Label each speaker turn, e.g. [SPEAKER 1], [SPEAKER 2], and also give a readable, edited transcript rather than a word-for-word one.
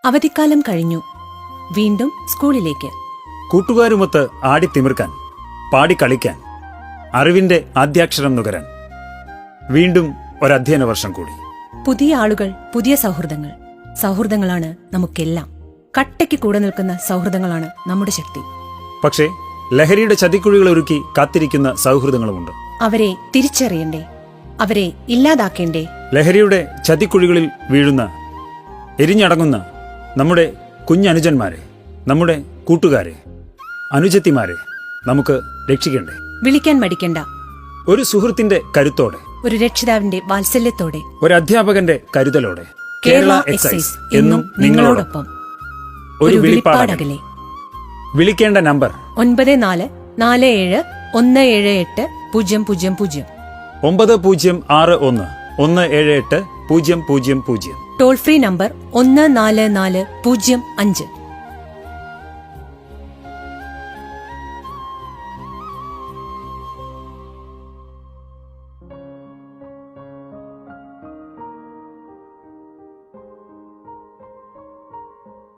[SPEAKER 1] അവധിക്കാലം കഴിഞ്ഞു. വീണ്ടും സ്കൂളിലേക്ക്.
[SPEAKER 2] കൂട്ടുകാരുമൊത്ത് ആടിത്തിമിർക്കാൻ, പാടിക്കളിക്കാൻ, അറിവിന്റെ ആദ്യാക്ഷരം നുകരാൻ. വീണ്ടും ഒരധ്യയന വർഷം കൂടി.
[SPEAKER 1] പുതിയ ആളുകൾ, പുതിയ സൗഹൃദങ്ങൾ. സൗഹൃദങ്ങളാണ് നമുക്കെല്ലാം. കട്ടയ്ക്ക് കൂടെ നിൽക്കുന്ന സൗഹൃദങ്ങളാണ് നമ്മുടെ ശക്തി.
[SPEAKER 2] പക്ഷേ ലഹരിയുടെ ചതിക്കുഴികൾ ഒരുക്കി കാത്തിരിക്കുന്ന സൗഹൃദങ്ങളുമുണ്ട്.
[SPEAKER 1] അവരെ തിരിച്ചറിയണ്ടേ? അവരെ ഇല്ലാതാക്കേണ്ടേ?
[SPEAKER 2] ലഹരിയുടെ ചതിക്കുഴികളിൽ വീഴുന്ന, എരിഞ്ഞടങ്ങുന്ന നമ്മുടെ കുഞ്ഞനുജന്മാരെ, നമ്മുടെ കൂട്ടുകാരെ, അനുജത്തിമാരെ നമുക്ക് രക്ഷിക്കണ്ടേ?
[SPEAKER 1] വിളിക്കാൻ മടിക്കണ്ട.
[SPEAKER 2] ഒരു സുഹൃത്തിന്റെ കരുത്തോടെ,
[SPEAKER 1] ഒരു രക്ഷിതാവിന്റെ വാത്സല്യത്തോടെ,
[SPEAKER 2] ഒരു അധ്യാപകന്റെ കരുതലോടെ.
[SPEAKER 1] കേരള എക്സൈസ് എന്നും നിങ്ങളോടൊപ്പം.
[SPEAKER 2] ഒരു വിളിപ്പാടകലെ. വിളിക്കേണ്ട നമ്പർ
[SPEAKER 1] 9447178000.
[SPEAKER 2] 9061 1780000.
[SPEAKER 1] Toll free number 144005.